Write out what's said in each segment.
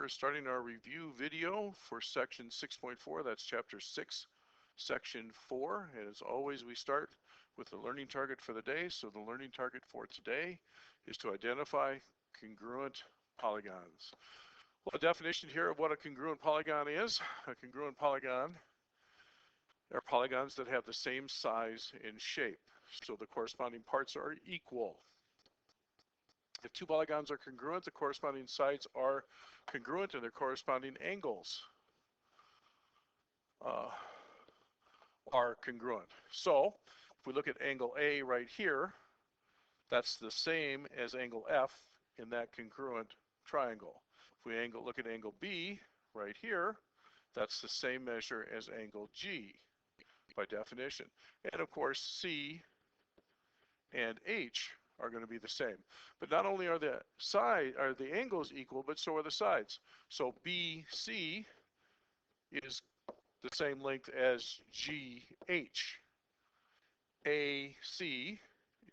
we're starting our review video for section 6.4. That's chapter 6, section 4. And as always, we start with the learning target for the day. So the learning target for today is to identify congruent polygons. Well, a definition here of what a congruent polygon is. A congruent polygon are polygons that have the same size and shape. So the corresponding parts are equal. If two polygons are congruent, the corresponding sides are congruent and their corresponding angles are congruent. So if we look at angle A right here, that's the same as angle F in that congruent triangle. If we look at angle B right here, that's the same measure as angle G by definition. And of course, C and H are going to be the same. But not only are the angles equal, but so are the sides. So BC is the same length as GH. AC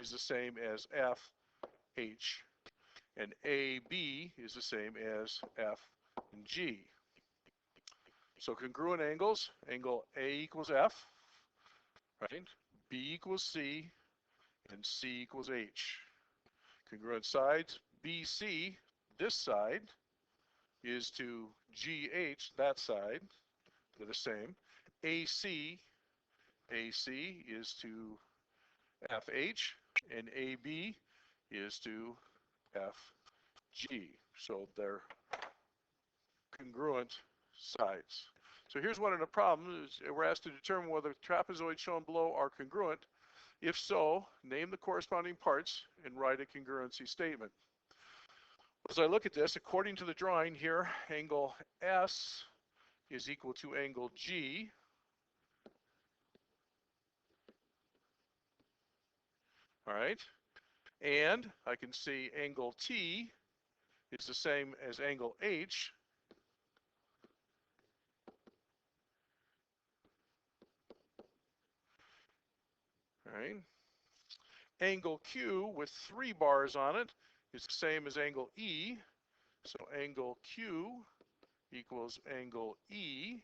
is the same as FH. And AB is the same as F and G. So congruent angles, angle A equals F, right? B equals C, and C equals H. Congruent sides, BC, this side, is to GH, that side, they're the same. AC is to FH, and AB is to FG. So they're congruent sides. So here's one of the problems. We're asked to determine whether trapezoids shown below are congruent. If so, name the corresponding parts and write a congruency statement. As I look at this, according to the drawing here, angle S is equal to angle G. All right. And I can see angle T is the same as angle H. All right. Angle Q with 3 bars on it is the same as angle E. So angle Q equals angle E.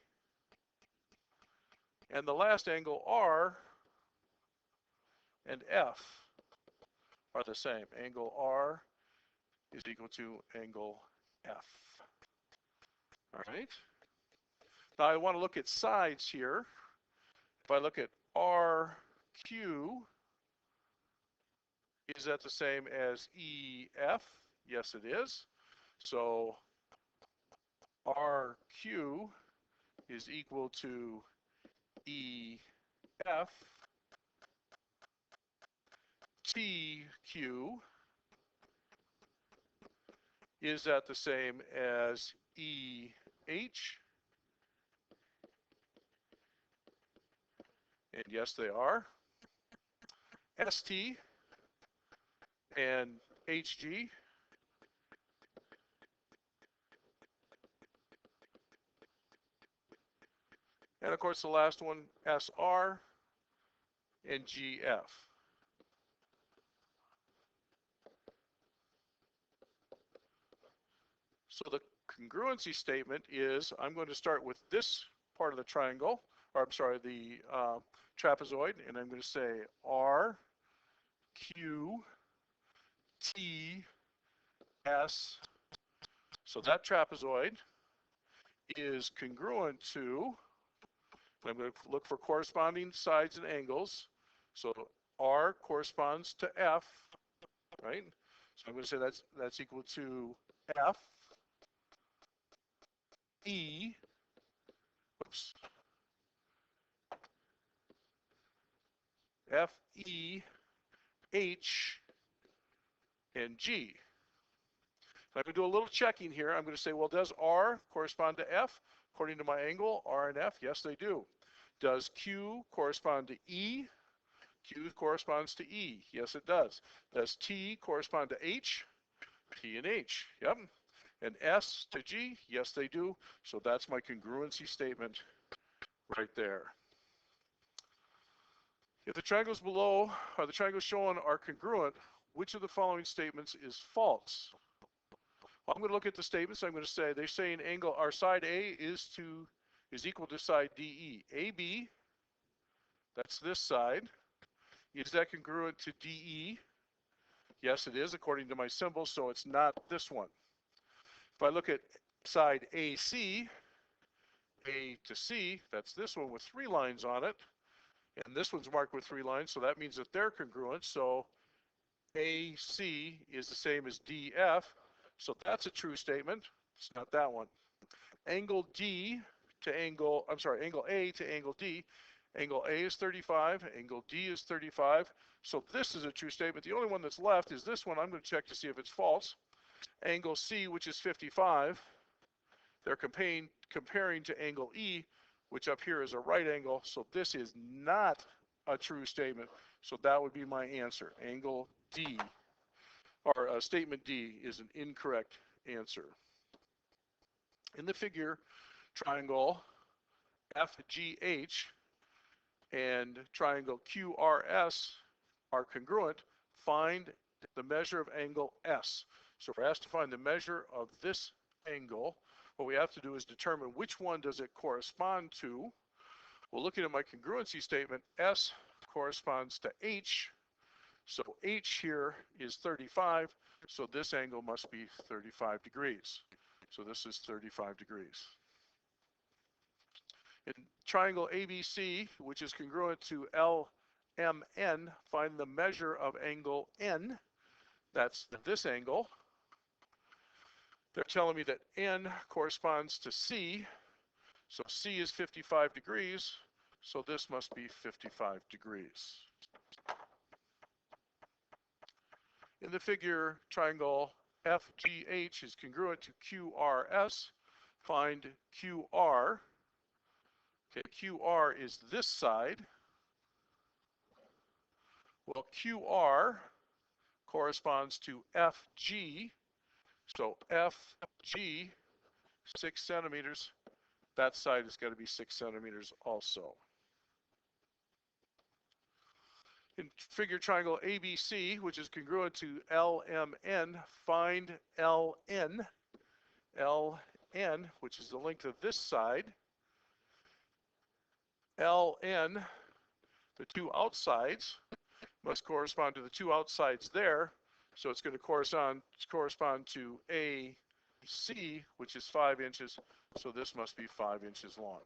And the last angle R and F are the same. Angle R is equal to angle F. All right. Now I want to look at sides here. If I look at RQ, is that the same as EF? Yes, it is. So RQ is equal to EF. TQ, is that the same as EH? And yes, they are. ST and HG. And of course the last one, SR and GF. So the congruency statement is, I'm going to start with this part of the triangle, or I'm sorry, the trapezoid, and I'm going to say R, Q, T, S. So that trapezoid is congruent to, I'm going to look for corresponding sides and angles. So R corresponds to F, right? So I'm going to say that's equal to F, E, oops, F, E, H, and G. So I'm going to do a little checking here. I'm going to say, well, does R correspond to F? According to my angle, R and F, yes, they do. Does Q correspond to E? Q corresponds to E. Yes, it does. Does T correspond to H? T and H. Yep. And S to G? Yes, they do. So that's my congruency statement right there. If the triangles below, or the triangles shown, are congruent, which of the following statements is false? Well, I'm going to look at the statements. I'm going to say they're saying angle, our side A is equal to side DE. AB, that's this side. Is that congruent to DE? Yes, it is according to my symbol, so it's not this one. If I look at side AC, A to C, that's this one with 3 lines on it. And this one's marked with 3 lines, so that means that they're congruent. So AC is the same as DF. So that's a true statement. It's not that one. Angle D to angle, I'm sorry, angle A to angle D. Angle A is 35, angle D is 35. So this is a true statement. The only one that's left is this one. I'm going to check to see if it's false. Angle C, which is 55, they're comparing to angle E, which up here is a right angle. So this is not a true statement. So that would be my answer. Angle D, or statement D, is an incorrect answer. In the figure, triangle FGH and triangle QRS are congruent. Find the measure of angle S. So if we're asked to find the measure of this angle, what we have to do is determine which one does it correspond to. Well, looking at my congruency statement, S corresponds to H. So H here is 35. So this angle must be 35 degrees. So this is 35 degrees. In triangle ABC, which is congruent to LMN, find the measure of angle N. That's this angle. They're telling me that N corresponds to C. So C is 55 degrees. So this must be 55 degrees. In the figure, triangle FGH is congruent to QRS. Find QR. Okay, QR is this side. Well, QR corresponds to FG. So FG, 6 centimeters. That side has got to be 6 centimeters also. In figure triangle ABC, which is congruent to LMN, find LN. LN, which is the length of this side. LN, the 2 outsides, must correspond to the 2 outsides there. So it's going to correspond to AC, which is 5 inches. So this must be 5 inches long.